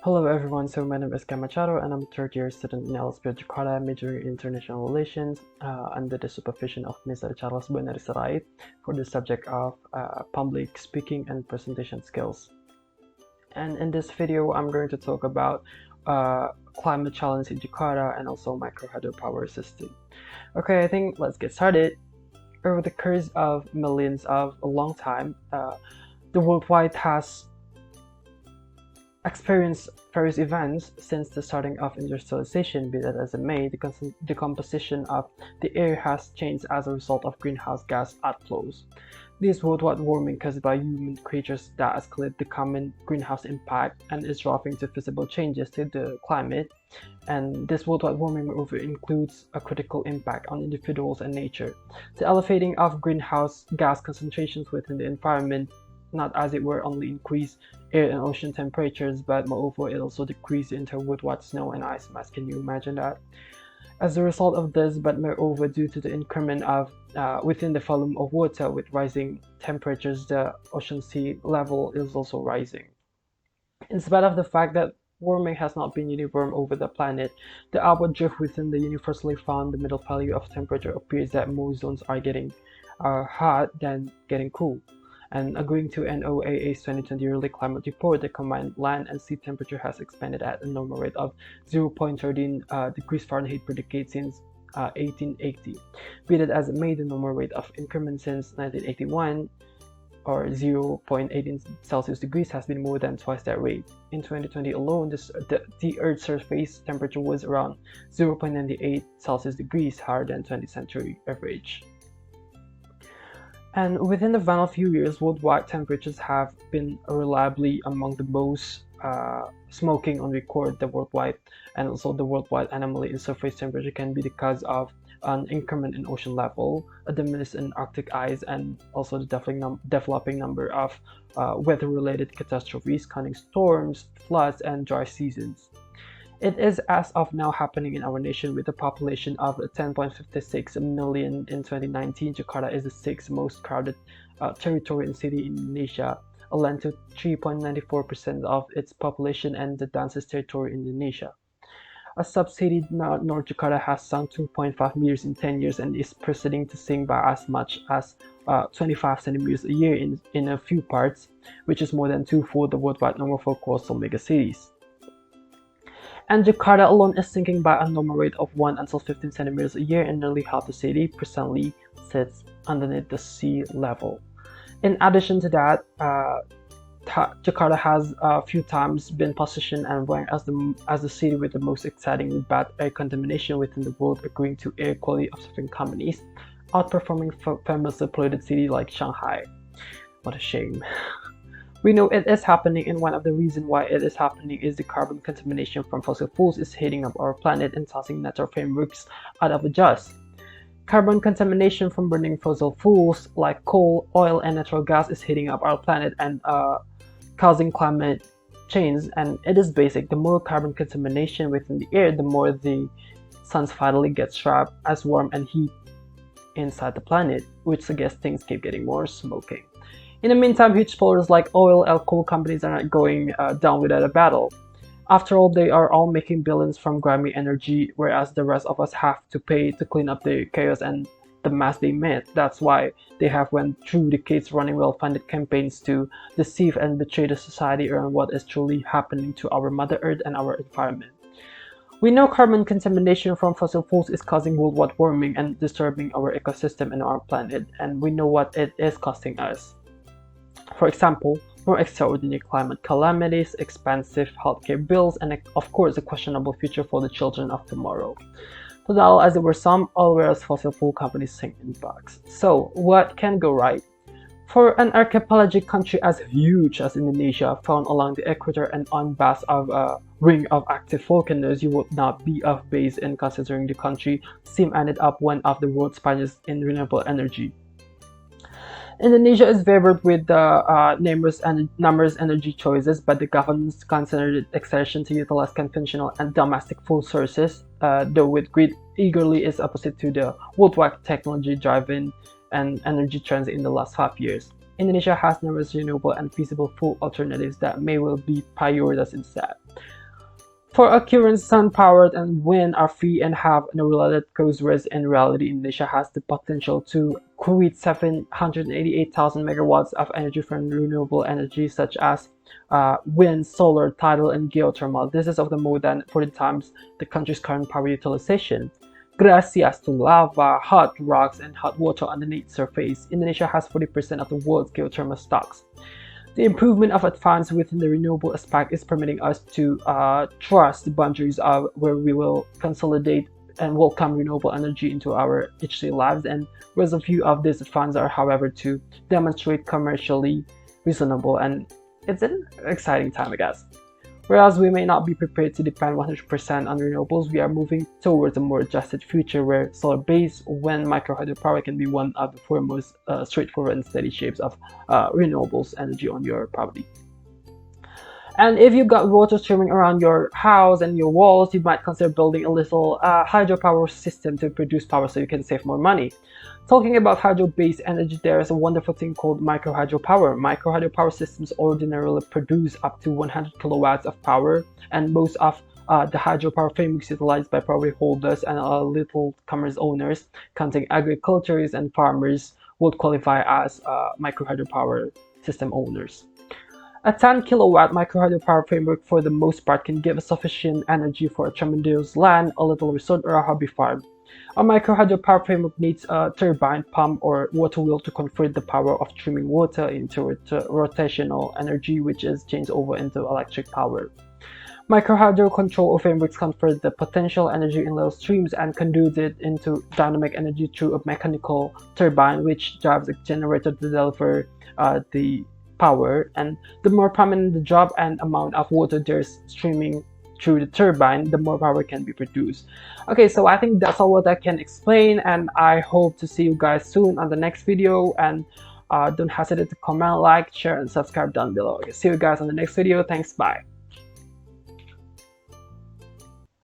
Hello everyone, so my name is Khemacaro and I'm a third year student in LSPR Jakarta, majoring in international relations under the supervision of Mr. Charles Bonar Sirait for the subject of public speaking and presentation skills. And in this video, I'm going to talk about climate challenge in Jakarta and also microhydropower system. Okay, I think let's get started. Over the course of millions of a long time, the worldwide has experienced various events since the starting of industrialization, be that as it may, the composition of the air has changed as a result of greenhouse gas outflows. This worldwide warming caused by human creatures that escalate the common greenhouse impact and is driving to visible changes to the climate. And this worldwide warming, moreover, includes a critical impact on individuals and nature. The elevating of greenhouse gas concentrations within the environment not as it were only increase air and ocean temperatures, but moreover it also decreased into worldwide snow and ice mass. Can you imagine that? As a result of this, but moreover due to the increment of within the volume of water with rising temperatures, the ocean sea level is also rising. In spite of the fact that warming has not been uniform over the planet, the upward drift within the universally found the middle value of temperature appears that more zones are getting hot than getting cool. And according to NOAA's 2020 yearly climate report, the combined land and sea temperature has expanded at a normal rate of 0.13 degrees Fahrenheit per decade since 1880. Be that as it may, the normal rate of increment since 1981, or 0.18 Celsius degrees, has been more than twice that rate. In 2020 alone, the Earth's surface temperature was around 0.98 Celsius degrees higher than 20th century average. And within the final few years, worldwide temperatures have been reliably among the most smoking on record. The worldwide and also the worldwide anomaly in surface temperature can be the cause of an increment in ocean level, a diminution in Arctic ice, and also the developing number of weather-related catastrophes, counting storms, floods, and dry seasons. It is as of now happening in our nation with a population of 10.56 million in 2019. Jakarta is the sixth most crowded territory and city in Indonesia, a land to 3.94% of its population and the densest territory in Indonesia. A sub-city, North Jakarta, has sunk 2.5 meters in 10 years and is proceeding to sink by as much as 25 centimeters a year in a few parts, which is more than twofold the worldwide normal for coastal megacities. And Jakarta alone is sinking by a normal rate of 1 until 15 centimeters a year, and nearly half the city presently sits underneath the sea level. In addition to that, Jakarta has a few times been positioned and ranked as the city with the most excitingly bad air contamination within the world, according to air quality observing companies, outperforming famously polluted cities like Shanghai. What a shame. We know it is happening, and one of the reasons why it is happening is the carbon contamination from fossil fuels is heating up our planet and tossing natural frameworks out of adjust. Carbon contamination from burning fossil fuels like coal, oil, and natural gas is heating up our planet and causing climate change, and it is basic. The more carbon contamination within the air, the more the sun's finally gets trapped as warmth and heat inside the planet, which suggests things keep getting more smoking. In the meantime, huge polluters like oil and coal companies are not going down without a battle. After all, they are all making billions from grimy energy, whereas the rest of us have to pay to clean up the chaos and the mess they made. That's why they have went through decades running well-funded campaigns to deceive and betray the society around what is truly happening to our Mother Earth and our environment. We know carbon contamination from fossil fuels is causing worldwide warming and disturbing our ecosystem and our planet, and we know what it is costing us. For example, more extraordinary climate calamities, expensive healthcare bills, and of course a questionable future for the children of tomorrow. Total as there were some, all whereas fossil fuel companies sink in bugs. So what can go right? For an archipelagic country as huge as Indonesia, found along the equator and on base of a ring of active volcanoes, you would not be off base in considering the country ended up one of the world's pioneers in renewable energy. Indonesia is favored with numerous energy choices, but the government's considered exertion to utilize conventional and domestic fuel sources, though with great eagerly is opposite to the worldwide technology-driven and energy trends in the last 5 years. Indonesia has numerous renewable and feasible fuel alternatives that may well be prioritized instead. For a current, sun-powered and wind are free and have no related cost, whereas in reality, Indonesia has the potential to create 788,000 megawatts of energy from renewable energy, such as wind, solar, tidal, and geothermal. This is of the more than 40 times the country's current power utilization. Gracias to lava, hot rocks, and hot water underneath surface, Indonesia has 40% of the world's geothermal stocks. The improvement of advance within the renewable aspect is permitting us to trust the boundaries of where we will consolidate and welcome renewable energy into our each-day lives. And whereas a few of these funds are, however, to demonstrate commercially reasonable, and it's an exciting time, I guess. Whereas we may not be prepared to depend 100% on renewables, we are moving towards a more adjusted future where solar-based, wind, microhydropower can be one of the foremost straightforward and steady shapes of renewables energy on your property. And if you've got water streaming around your house and your walls, you might consider building a little hydropower system to produce power so you can save more money. Talking about hydro-based energy, there is a wonderful thing called microhydropower. Microhydropower systems ordinarily produce up to 100 kilowatts of power, and most of the hydropower frameworks utilized by property holders and little commerce owners, counting agriculturists and farmers, would qualify as microhydropower system owners. A 10 kilowatt microhydropower framework for the most part can give sufficient energy for a tremendous land, a little resort, or a hobby farm. A microhydropower framework needs a turbine, pump, or water wheel to convert the power of streaming water into rotational energy, which is changed over into electric power. Microhydro control frameworks convert the potential energy in little streams and conduit it into dynamic energy through a mechanical turbine, which drives a generator to deliver the power. And the more prominent the job and amount of water there's streaming through the turbine, the more power can be produced. Okay, so I think that's all what I can explain, and I hope to see you guys soon on the next video. And don't hesitate to comment, like, share, and subscribe down below. Okay, see you guys on the next video. Thanks, bye.